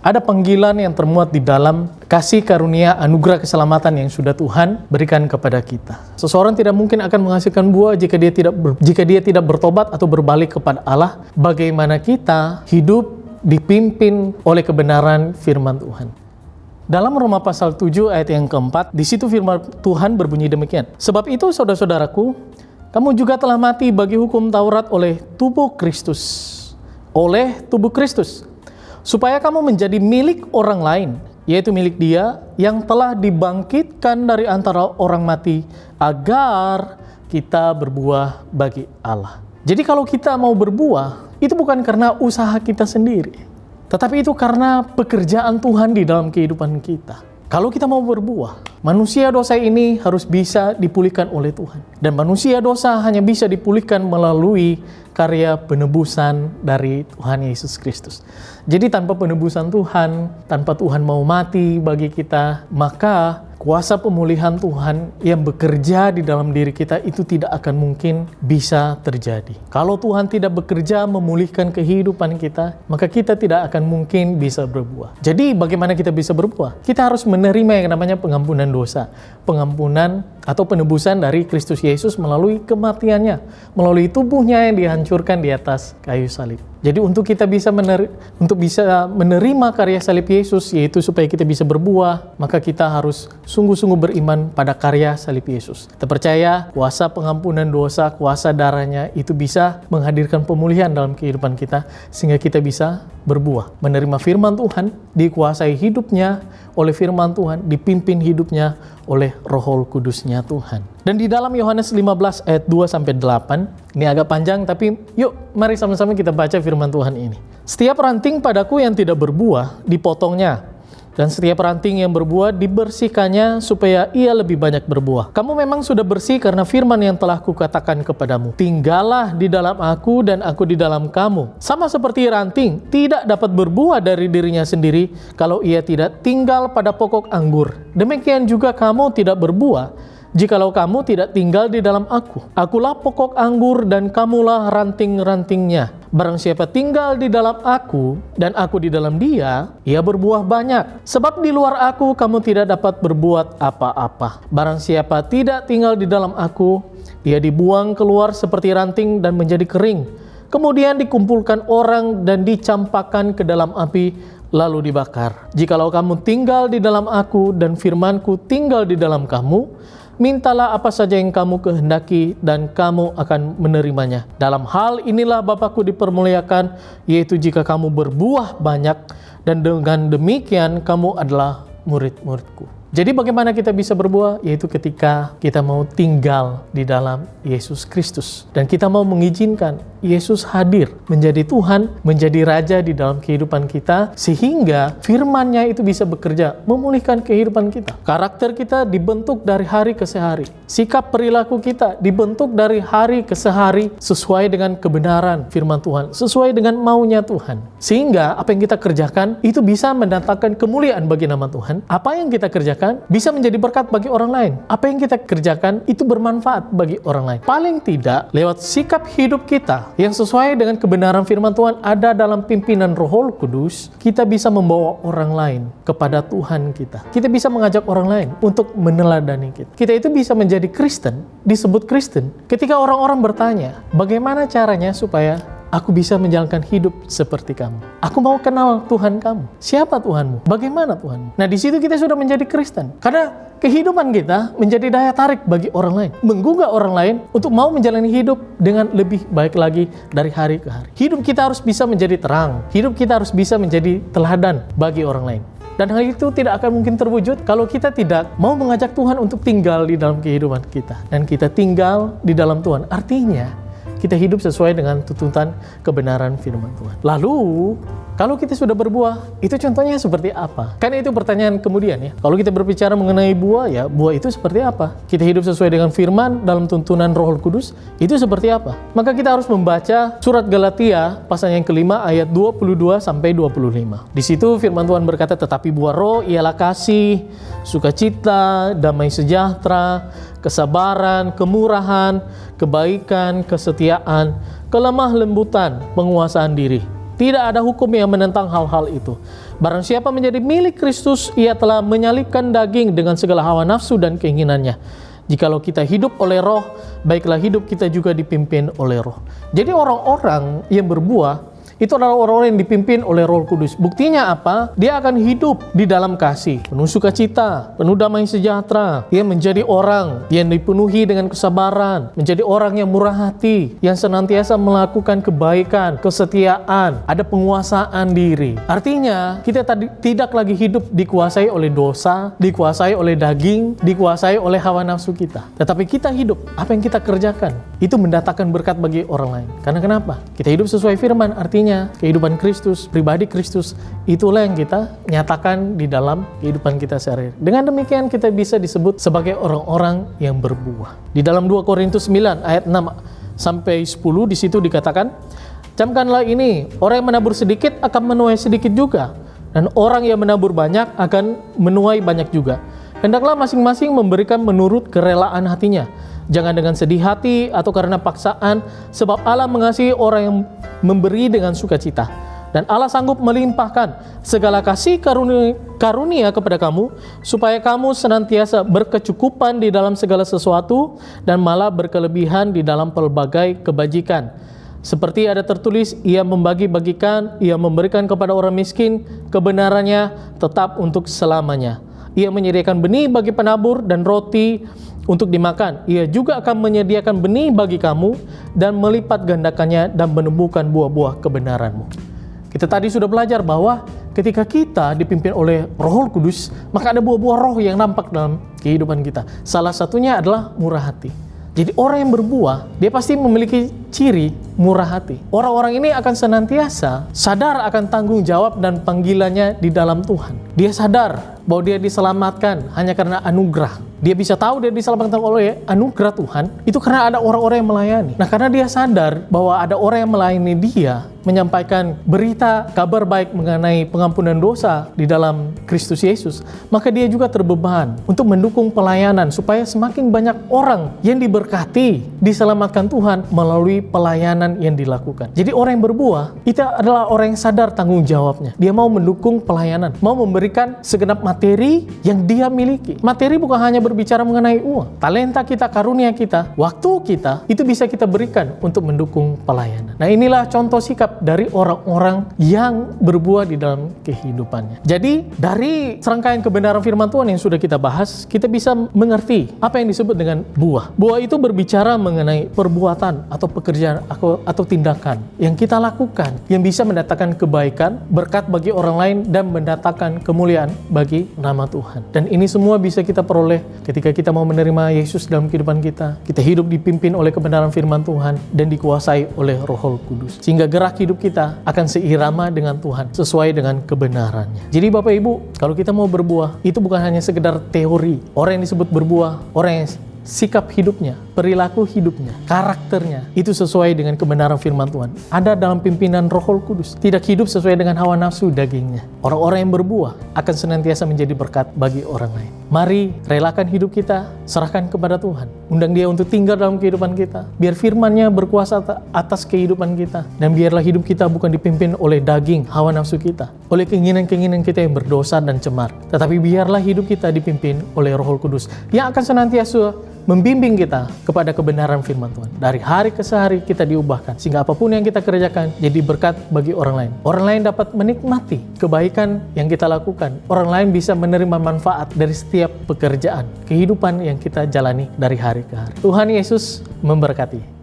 Ada panggilan yang termuat di dalam kasih karunia anugerah keselamatan yang sudah Tuhan berikan kepada kita. Seseorang tidak mungkin akan menghasilkan buah jika dia tidak bertobat atau berbalik kepada Allah. Bagaimana kita hidup dipimpin oleh kebenaran firman Tuhan. Dalam Roma pasal 7 ayat yang keempat, di situ firman Tuhan berbunyi demikian. Sebab itu saudara-saudaraku, kamu juga telah mati bagi hukum Taurat oleh tubuh Kristus. Supaya kamu menjadi milik orang lain, yaitu milik Dia yang telah dibangkitkan dari antara orang mati, agar kita berbuah bagi Allah. Jadi kalau kita mau berbuah, itu bukan karena usaha kita sendiri, tetapi itu karena pekerjaan Tuhan di dalam kehidupan kita. Kalau kita mau berbuah, manusia dosa ini harus bisa dipulihkan oleh Tuhan. Dan manusia dosa hanya bisa dipulihkan melalui karya penebusan dari Tuhan Yesus Kristus. Jadi tanpa penebusan Tuhan, tanpa Tuhan mau mati bagi kita, maka kuasa pemulihan Tuhan yang bekerja di dalam diri kita itu tidak akan mungkin bisa terjadi. Kalau Tuhan tidak bekerja memulihkan kehidupan kita, maka kita tidak akan mungkin bisa berbuah. Jadi bagaimana kita bisa berbuah? Kita harus menerima yang namanya pengampunan dosa. Pengampunan atau penebusan dari Kristus Yesus melalui kematiannya, melalui tubuhnya yang dihancurkan di atas kayu salib. Jadi untuk kita bisa menerima karya salib Yesus, yaitu supaya kita bisa berbuah, maka kita harus sungguh-sungguh beriman pada karya salib Yesus. Kita percaya kuasa pengampunan dosa, kuasa darahnya itu bisa menghadirkan pemulihan dalam kehidupan kita, sehingga kita bisa berbuah. Menerima firman Tuhan, dikuasai hidupnya oleh firman Tuhan, dipimpin hidupnya oleh Roh Kudusnya Tuhan. Dan di dalam Yohanes 15 ayat 2-8, ini agak panjang tapi yuk mari sama-sama kita baca firman Tuhan ini. Setiap ranting padaku yang tidak berbuah dipotongnya, dan setiap ranting yang berbuah dibersihkannya supaya ia lebih banyak berbuah. Kamu memang sudah bersih karena firman yang telah kukatakan kepadamu. Tinggallah di dalam aku dan aku di dalam kamu. Sama seperti ranting tidak dapat berbuah dari dirinya sendiri kalau ia tidak tinggal pada pokok anggur. Demikian juga kamu tidak berbuah jikalau kamu tidak tinggal di dalam aku. Akulah pokok anggur dan kamulah ranting-rantingnya. Barang siapa tinggal di dalam aku dan aku di dalam dia, ia berbuah banyak. Sebab di luar aku kamu tidak dapat berbuat apa-apa. Barang siapa tidak tinggal di dalam aku, ia dibuang keluar seperti ranting dan menjadi kering. Kemudian dikumpulkan orang dan dicampakkan ke dalam api, lalu dibakar. Jikalau kamu tinggal di dalam aku dan firmanku tinggal di dalam kamu, mintalah apa saja yang kamu kehendaki dan kamu akan menerimanya. Dalam hal inilah Bapa-Ku dipermuliakan, yaitu jika kamu berbuah banyak, dan dengan demikian kamu adalah murid-murid-Ku. Jadi bagaimana kita bisa berbuah? Yaitu ketika kita mau tinggal di dalam Yesus Kristus. Dan kita mau mengizinkan Yesus hadir menjadi Tuhan, menjadi Raja di dalam kehidupan kita, sehingga firman-Nya itu bisa bekerja, memulihkan kehidupan kita. Karakter kita dibentuk dari hari ke hari. Sikap perilaku kita dibentuk dari hari ke hari sesuai dengan kebenaran firman Tuhan, sesuai dengan maunya Tuhan. Sehingga apa yang kita kerjakan itu bisa mendatangkan kemuliaan bagi nama Tuhan. Apa yang kita kerjakan bisa menjadi berkat bagi orang lain. Apa yang kita kerjakan itu bermanfaat bagi orang lain. Paling tidak lewat sikap hidup kita yang sesuai dengan kebenaran firman Tuhan ada dalam pimpinan Roh Kudus, kita bisa membawa orang lain kepada Tuhan kita. Kita bisa mengajak orang lain untuk meneladani kita. Kita itu bisa menjadi Kristen, disebut Kristen, ketika orang-orang bertanya, bagaimana caranya supaya aku bisa menjalankan hidup seperti kamu. Aku mau kenal Tuhan kamu. Siapa Tuhanmu? Bagaimana Tuhanmu? Nah, di situ kita sudah menjadi Kristen. Karena kehidupan kita menjadi daya tarik bagi orang lain. Menggugah orang lain untuk mau menjalani hidup dengan lebih baik lagi dari hari ke hari. Hidup kita harus bisa menjadi terang. Hidup kita harus bisa menjadi teladan bagi orang lain. Dan hal itu tidak akan mungkin terwujud kalau kita tidak mau mengajak Tuhan untuk tinggal di dalam kehidupan kita. Dan kita tinggal di dalam Tuhan. Artinya, kita hidup sesuai dengan tuntutan kebenaran firman Tuhan. Lalu, kalau kita sudah berbuah, itu contohnya seperti apa? Karena itu pertanyaan kemudian ya. Kalau kita berbicara mengenai buah, ya buah itu seperti apa? Kita hidup sesuai dengan firman dalam tuntunan Roh Kudus, itu seperti apa? Maka kita harus membaca surat Galatia pasal yang kelima ayat 22-25. Di situ firman Tuhan berkata, tetapi buah roh ialah kasih, sukacita, damai sejahtera, kesabaran, kemurahan, kebaikan, kesetiaan, kelemah lembutan, penguasaan diri. Tidak ada hukum yang menentang hal-hal itu. Barang siapa menjadi milik Kristus, ia telah menyalibkan daging dengan segala hawa nafsu dan keinginannya. Jikalau kita hidup oleh roh, baiklah hidup kita juga dipimpin oleh roh. Jadi orang-orang yang berbuah itu adalah orang-orang yang dipimpin oleh Roh Kudus. Buktinya apa? Dia akan hidup di dalam kasih, penuh sukacita, penuh damai sejahtera. Dia menjadi orang yang dipenuhi dengan kesabaran, menjadi orang yang murah hati, yang senantiasa melakukan kebaikan, kesetiaan, ada penguasaan diri. Artinya, kita tidak lagi hidup dikuasai oleh dosa, dikuasai oleh daging, dikuasai oleh hawa nafsu kita. Tetapi kita hidup, apa yang kita kerjakan, itu mendatangkan berkat bagi orang lain. Karena kenapa? Kita hidup sesuai firman, artinya kehidupan Kristus, pribadi Kristus, itulah yang kita nyatakan di dalam kehidupan kita sehari-hari. Dengan demikian kita bisa disebut sebagai orang-orang yang berbuah. Di dalam 2 Korintus 9 ayat 6 sampai 10 di situ dikatakan, "Camkanlah ini, orang yang menabur sedikit akan menuai sedikit juga, dan orang yang menabur banyak akan menuai banyak juga. Hendaklah masing-masing memberikan menurut kerelaan hatinya, jangan dengan sedih hati atau karena paksaan, sebab Allah mengasihi orang yang memberi dengan sukacita. Dan Allah sanggup melimpahkan segala kasih karunia kepada kamu, supaya kamu senantiasa berkecukupan di dalam segala sesuatu, dan malah berkelebihan di dalam pelbagai kebajikan. Seperti ada tertulis, ia membagi-bagikan, ia memberikan kepada orang miskin, kebenarannya tetap untuk selamanya. Ia menyediakan benih bagi penabur dan roti untuk dimakan. Ia juga akan menyediakan benih bagi kamu dan melipat gandakannya dan menumbuhkan buah-buah kebenaranmu." Kita tadi sudah belajar bahwa ketika kita dipimpin oleh Roh Kudus, maka ada buah-buah roh yang nampak dalam kehidupan kita. Salah satunya adalah murah hati. Jadi orang yang berbuah, dia pasti memiliki ciri murah hati. Orang-orang ini akan senantiasa sadar akan tanggung jawab dan panggilannya di dalam Tuhan. Dia sadar bahwa dia diselamatkan hanya karena anugerah. Dia bisa tahu dia diselamatkan oleh anugerah Tuhan, itu karena ada orang-orang yang melayani. Nah, karena dia sadar bahwa ada orang yang melayani dia, menyampaikan berita kabar baik mengenai pengampunan dosa di dalam Kristus Yesus, maka dia juga terbeban untuk mendukung pelayanan supaya semakin banyak orang yang diberkati, diselamatkan Tuhan melalui pelayanan yang dilakukan. Jadi orang yang berbuah, itu adalah orang yang sadar tanggung jawabnya. Dia mau mendukung pelayanan, mau memberikan segenap materi yang dia miliki. Materi bukan hanya berbicara mengenai uang. Talenta kita, karunia kita, waktu kita, itu bisa kita berikan untuk mendukung pelayanan. Nah, inilah contoh sikap dari orang-orang yang berbuah di dalam kehidupannya. Jadi, dari serangkaian kebenaran firman Tuhan yang sudah kita bahas, kita bisa mengerti apa yang disebut dengan buah. Buah itu berbicara mengenai perbuatan atau pekerjaan atau tindakan yang kita lakukan, yang bisa mendatangkan kebaikan, berkat bagi orang lain, dan mendatangkan kemuliaan bagi nama Tuhan. Dan ini semua bisa kita peroleh ketika kita mau menerima Yesus dalam kehidupan kita. Kita hidup dipimpin oleh kebenaran firman Tuhan dan dikuasai oleh Roh Kudus. Sehingga gerak hidup kita akan seirama dengan Tuhan, sesuai dengan kebenarannya. Jadi Bapak Ibu, kalau kita mau berbuah, itu bukan hanya sekedar teori. Orang yang disebut berbuah, orang yang sikap hidupnya, perilaku hidupnya, karakternya, itu sesuai dengan kebenaran firman Tuhan. Ada dalam pimpinan Roh Kudus. Tidak hidup sesuai dengan hawa nafsu dagingnya. Orang-orang yang berbuah akan senantiasa menjadi berkat bagi orang lain. Mari relakan hidup kita, serahkan kepada Tuhan. Undang Dia untuk tinggal dalam kehidupan kita. Biar firman-Nya berkuasa atas kehidupan kita. Dan biarlah hidup kita bukan dipimpin oleh daging, hawa nafsu kita, oleh keinginan-keinginan kita yang berdosa dan cemar. Tetapi biarlah hidup kita dipimpin oleh Roh Kudus yang akan senantiasa membimbing kita kepada kebenaran firman Tuhan. Dari hari ke hari kita diubahkan, sehingga apapun yang kita kerjakan jadi berkat bagi orang lain. Orang lain dapat menikmati kebaikan yang kita lakukan. Orang lain bisa menerima manfaat dari setiap pekerjaan, kehidupan yang kita jalani dari hari ke hari. Tuhan Yesus memberkati.